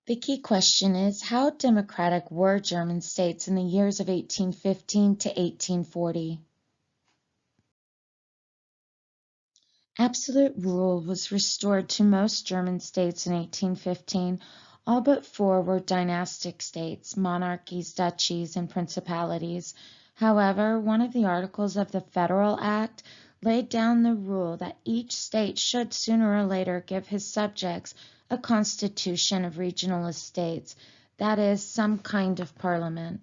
The key question is, how democratic were German states in the years of 1815 to 1840? Absolute rule was restored to most German states in 1815. All but four were dynastic states, monarchies, duchies, and principalities. However, one of the articles of the Federal Act laid down the rule that each state should sooner or later give his subjects a constitution of regional estates, that is, some kind of parliament.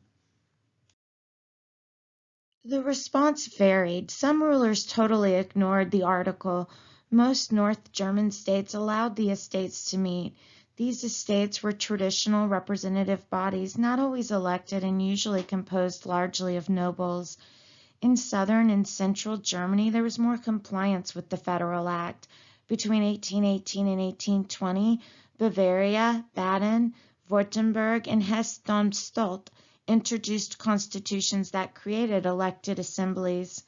The response varied. Some rulers totally ignored the article. Most North German states allowed the estates to meet. These estates were traditional representative bodies, not always elected and usually composed largely of nobles. In southern and central Germany, there was more compliance with the Federal Act. Between 1818 and 1820, Bavaria, Baden, Württemberg, and Hesse-Darmstadt introduced constitutions that created elected assemblies.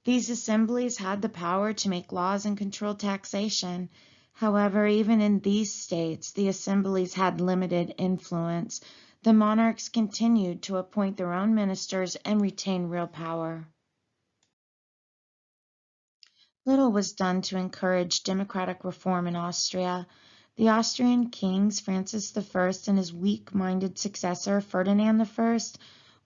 These assemblies had the power to make laws and control taxation. However, even in these states, the assemblies had limited influence. The monarchs continued to appoint their own ministers and retain real power. Little was done to encourage democratic reform in Austria. The Austrian kings, Francis I and his weak-minded successor, Ferdinand I,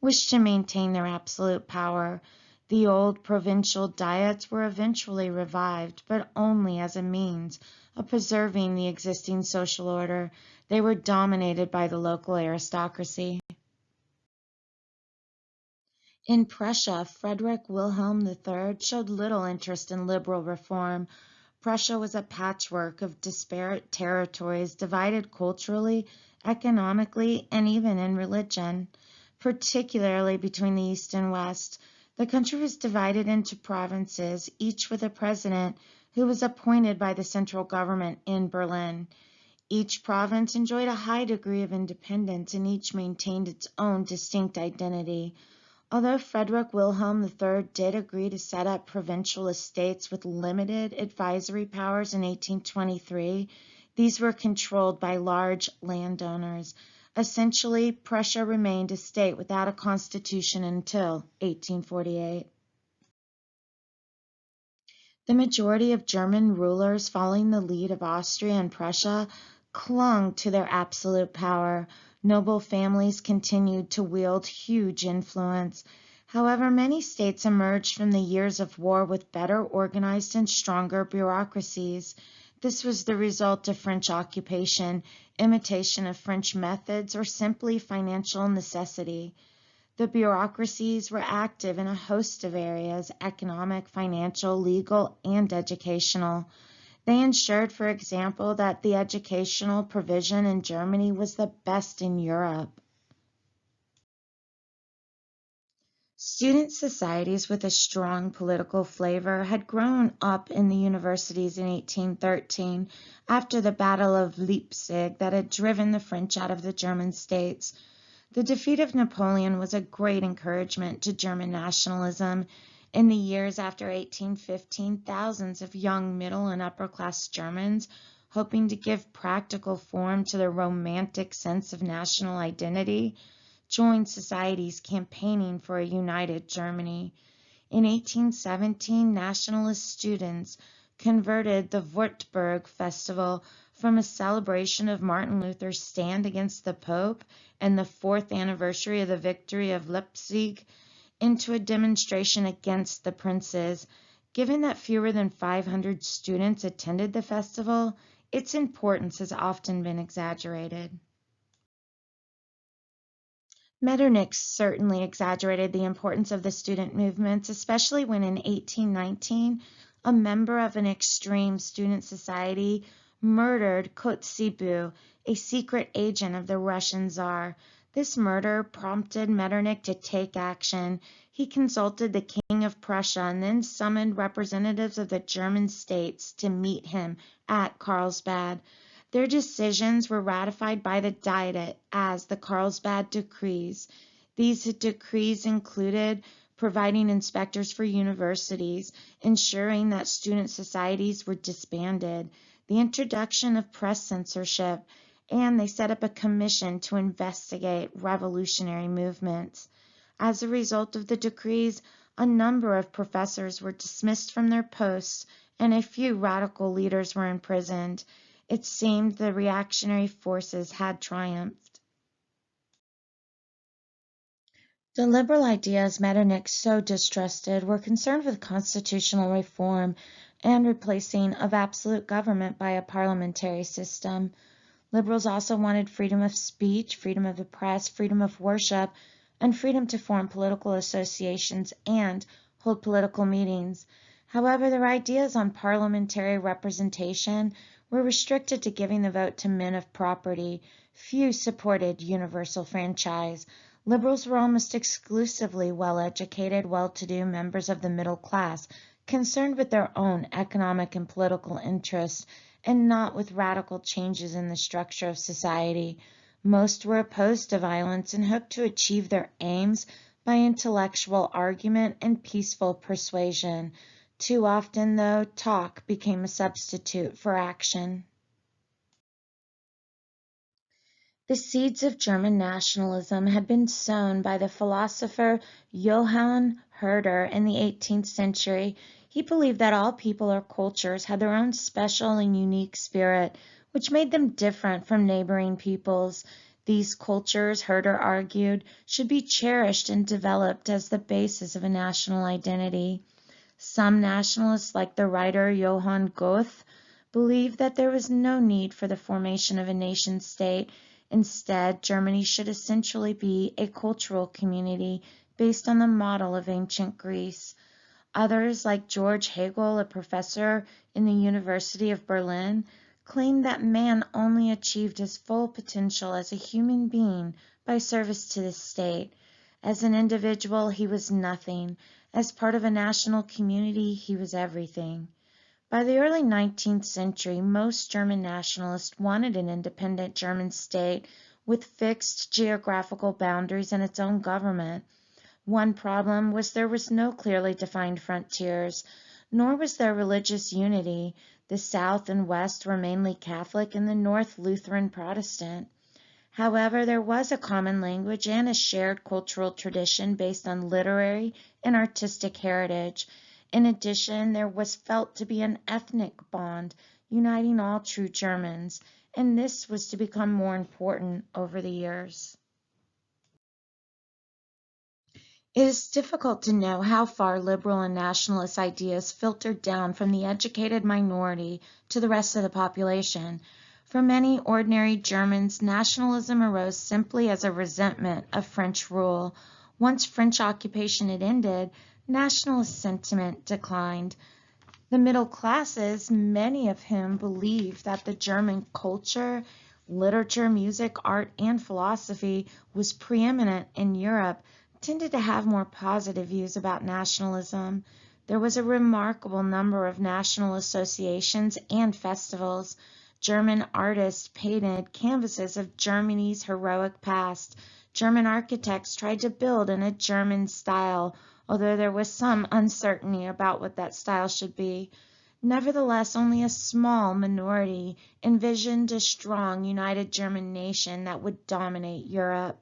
wished to maintain their absolute power. The old provincial diets were eventually revived, but only as a means of preserving the existing social order. They were dominated by the local aristocracy. In Prussia, Frederick Wilhelm III showed little interest in liberal reform. Prussia was a patchwork of disparate territories, divided culturally, economically, and even in religion, particularly between the East and West. The country was divided into provinces, each with a president who was appointed by the central government in Berlin. Each province enjoyed a high degree of independence, and each maintained its own distinct identity. Although Frederick Wilhelm III did agree to set up provincial estates with limited advisory powers in 1823, these were controlled by large landowners. Essentially, Prussia remained a state without a constitution until 1848. The majority of German rulers, following the lead of Austria and Prussia, clung to their absolute power. Noble families continued to wield huge influence. However, many states emerged from the years of war with better organized and stronger bureaucracies. This was the result of French occupation, imitation of French methods, or simply financial necessity. The bureaucracies were active in a host of areas: economic, financial, legal, and educational. They ensured, for example, that the educational provision in Germany was the best in Europe. Student societies with a strong political flavor had grown up in the universities in 1813 after the Battle of Leipzig that had driven the French out of the German states. The defeat of Napoleon was a great encouragement to German nationalism. In the years after 1815, thousands of young middle and upper-class Germans, hoping to give practical form to their romantic sense of national identity, joined societies campaigning for a united Germany. In 1817, nationalist students converted the Württemberg Festival from a celebration of Martin Luther's stand against the Pope and the 4th anniversary of the victory of Leipzig into a demonstration against the princes. Given that fewer than 500 students attended the festival, its importance has often been exaggerated. Metternich certainly exaggerated the importance of the student movements, especially when in 1819, a member of an extreme student society murdered Kotzebue, a secret agent of the Russian Tsar. This murder prompted Metternich to take action. He consulted the King of Prussia and then summoned representatives of the German states to meet him at Carlsbad. Their decisions were ratified by the Diet as the Carlsbad Decrees. These decrees included providing inspectors for universities, ensuring that student societies were disbanded, the introduction of press censorship, and they set up a commission to investigate revolutionary movements. As a result of the decrees, a number of professors were dismissed from their posts, and a few radical leaders were imprisoned. It seemed the reactionary forces had triumphed. The liberal ideas Metternich so distrusted were concerned with constitutional reform and replacing of absolute government by a parliamentary system. Liberals also wanted freedom of speech, freedom of the press, freedom of worship, and freedom to form political associations and hold political meetings. However, their ideas on parliamentary representation were restricted to giving the vote to men of property. Few supported universal franchise. Liberals were almost exclusively well-educated, well-to-do members of the middle class, concerned with their own economic and political interests, and not with radical changes in the structure of society. Most were opposed to violence and hoped to achieve their aims by intellectual argument and peaceful persuasion. Too often, though, talk became a substitute for action. The seeds of German nationalism had been sown by the philosopher Johann Herder in the 18th century. He believed that all people or cultures had their own special and unique spirit, which made them different from neighboring peoples. These cultures, Herder argued, should be cherished and developed as the basis of a national identity. Some nationalists, like the writer Johann Goethe, believed that there was no need for the formation of a nation-state. Instead, Germany should essentially be a cultural community based on the model of ancient Greece. Others, like George Hegel, a professor in the University of Berlin, claimed that man only achieved his full potential as a human being by service to the state. As an individual, he was nothing. As part of a national community, he was everything. By the early 19th century, most German nationalists wanted an independent German state with fixed geographical boundaries and its own government. One problem was there was no clearly defined frontiers, nor was there religious unity. The South and West were mainly Catholic and the North Lutheran Protestant. However, there was a common language and a shared cultural tradition based on literary and artistic heritage. In addition, there was felt to be an ethnic bond uniting all true Germans, and this was to become more important over the years. It is difficult to know how far liberal and nationalist ideas filtered down from the educated minority to the rest of the population. For many ordinary Germans, nationalism arose simply as a resentment of French rule. Once French occupation had ended, nationalist sentiment declined. The middle classes, many of whom believed that the German culture, literature, music, art, and philosophy was preeminent in Europe, tended to have more positive views about nationalism. There was a remarkable number of national associations and festivals. German artists painted canvases of Germany's heroic past. German architects tried to build in a German style, although there was some uncertainty about what that style should be. Nevertheless, only a small minority envisioned a strong, united German nation that would dominate Europe.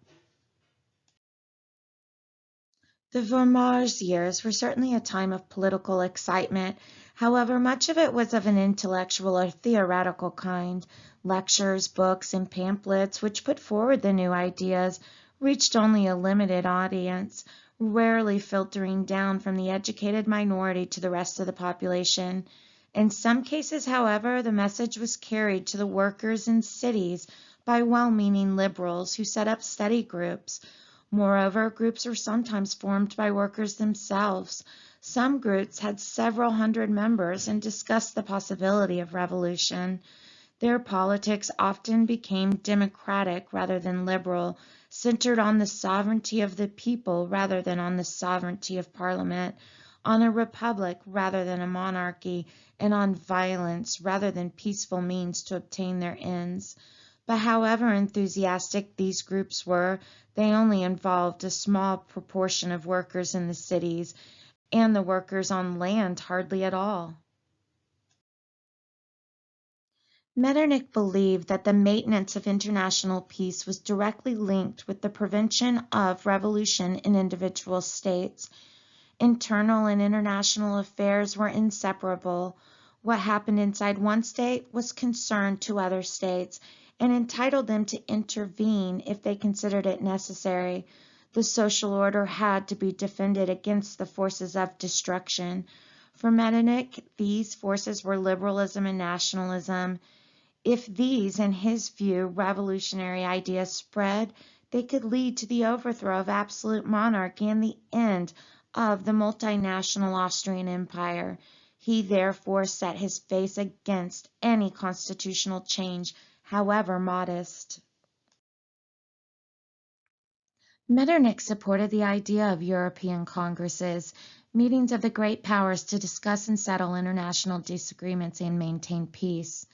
The Vormarz years were certainly a time of political excitement. However, much of it was of an intellectual or theoretical kind. Lectures, books, and pamphlets which put forward the new ideas reached only a limited audience, rarely filtering down from the educated minority to the rest of the population. In some cases, however, the message was carried to the workers in cities by well-meaning liberals who set up study groups. Moreover, groups were sometimes formed by workers themselves. Some groups had several hundred members and discussed the possibility of revolution. Their politics often became democratic rather than liberal, centered on the sovereignty of the people rather than on the sovereignty of Parliament, on a republic rather than a monarchy, and on violence rather than peaceful means to obtain their ends. But however enthusiastic these groups were, they only involved a small proportion of workers in the cities, and the workers on land hardly at all. Metternich believed that the maintenance of international peace was directly linked with the prevention of revolution in individual states. Internal and international affairs were inseparable. What happened inside one state was concerned to other states and entitled them to intervene if they considered it necessary. The social order had to be defended against the forces of destruction. For Metternich, these forces were liberalism and nationalism. If these, in his view, revolutionary ideas spread, they could lead to the overthrow of absolute monarchy and the end of the multinational Austrian Empire. He therefore set his face against any constitutional change, however modest. Metternich supported the idea of European congresses, meetings of the great powers to discuss and settle international disagreements and maintain peace.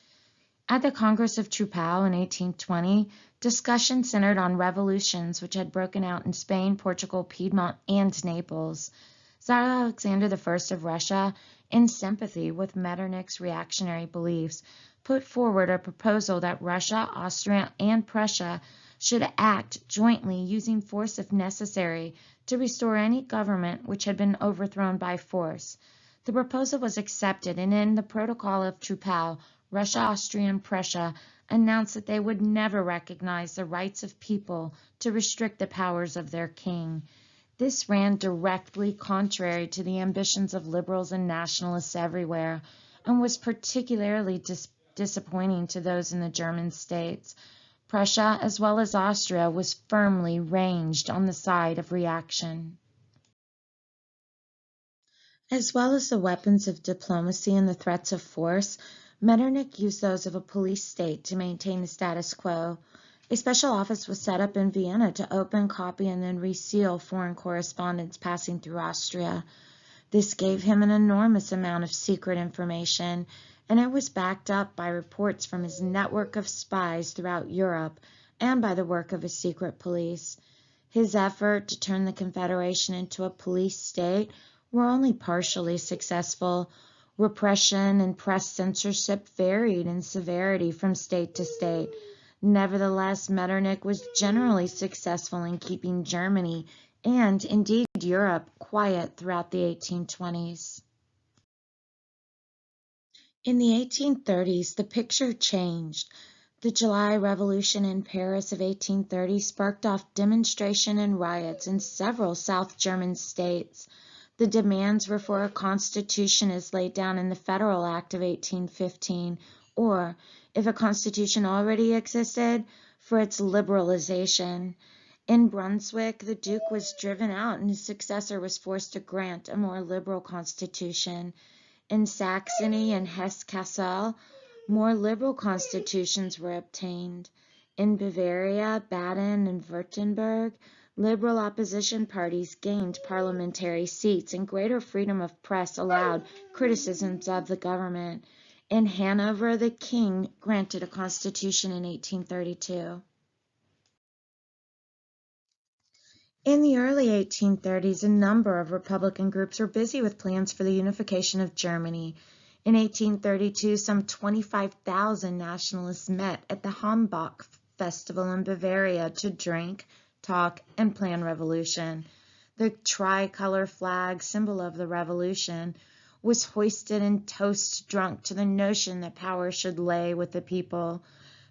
At the Congress of Troppau in 1820, discussion centered on revolutions which had broken out in Spain, Portugal, Piedmont, and Naples. Tsar Alexander I of Russia, in sympathy with Metternich's reactionary beliefs, put forward a proposal that Russia, Austria, and Prussia should act jointly using force if necessary to restore any government which had been overthrown by force. The proposal was accepted, and in the Protocol of Troppau, Russia, Austria, and Prussia announced that they would never recognize the rights of people to restrict the powers of their king. This ran directly contrary to the ambitions of liberals and nationalists everywhere, and was particularly disappointing to those in the German states. Prussia, as well as Austria, was firmly ranged on the side of reaction. As well as the weapons of diplomacy and the threats of force, Metternich used those of a police state to maintain the status quo. A special office was set up in Vienna to open, copy, and then reseal foreign correspondence passing through Austria. This gave him an enormous amount of secret information, and it was backed up by reports from his network of spies throughout Europe and by the work of his secret police. His effort to turn the Confederation into a police state were only partially successful. Repression and press censorship varied in severity from state to state. Nevertheless, Metternich was generally successful in keeping Germany and, indeed, Europe quiet throughout the 1820s. In the 1830s, the picture changed. The July Revolution in Paris of 1830 sparked off demonstration and riots in several South German states. The demands were for a constitution as laid down in the Federal Act of 1815, or, if a constitution already existed, for its liberalization. In Brunswick, the Duke was driven out and his successor was forced to grant a more liberal constitution. In Saxony and Hesse-Kassel, more liberal constitutions were obtained. In Bavaria, Baden, and Württemberg, liberal opposition parties gained parliamentary seats, and greater freedom of press allowed criticisms of the government. In Hanover, the king granted a constitution in 1832. In the early 1830s, a number of Republican groups were busy with plans for the unification of Germany. In 1832, some 25,000 nationalists met at the Hambach Festival in Bavaria to drink, talk, and plan revolution. The tricolor flag, symbol of the revolution, was hoisted and toasts drunk to the notion that power should lay with the people.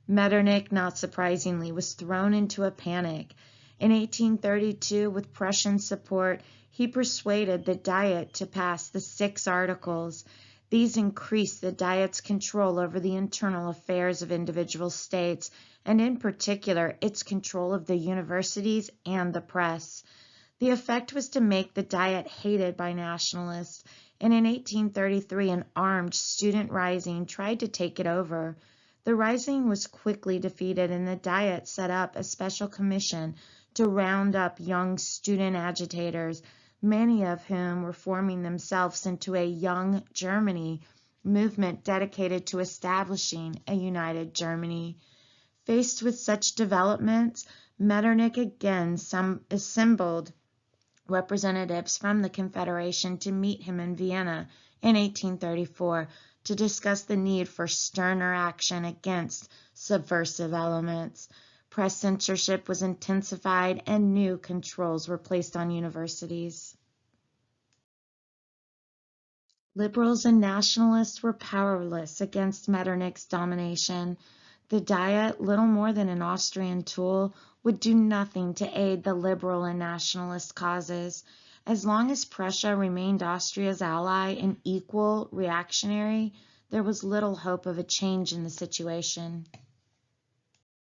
Metternich, not surprisingly, was thrown into a panic. In 1832, with Prussian support, he persuaded the Diet to pass the 6 Articles. These increased the Diet's control over the internal affairs of individual states, and in particular, its control of the universities and the press. The effect was to make the Diet hated by nationalists, and in 1833, an armed student rising tried to take it over. The rising was quickly defeated, and the Diet set up a special commission to round up young student agitators, many of whom were forming themselves into a Young Germany movement dedicated to establishing a united Germany. Faced with such developments, Metternich again assembled representatives from the Confederation to meet him in Vienna in 1834 to discuss the need for sterner action against subversive elements. Press censorship was intensified and new controls were placed on universities. Liberals and nationalists were powerless against Metternich's domination. The Diet, little more than an Austrian tool, would do nothing to aid the liberal and nationalist causes. As long as Prussia remained Austria's ally and equal reactionary, there was little hope of a change in the situation.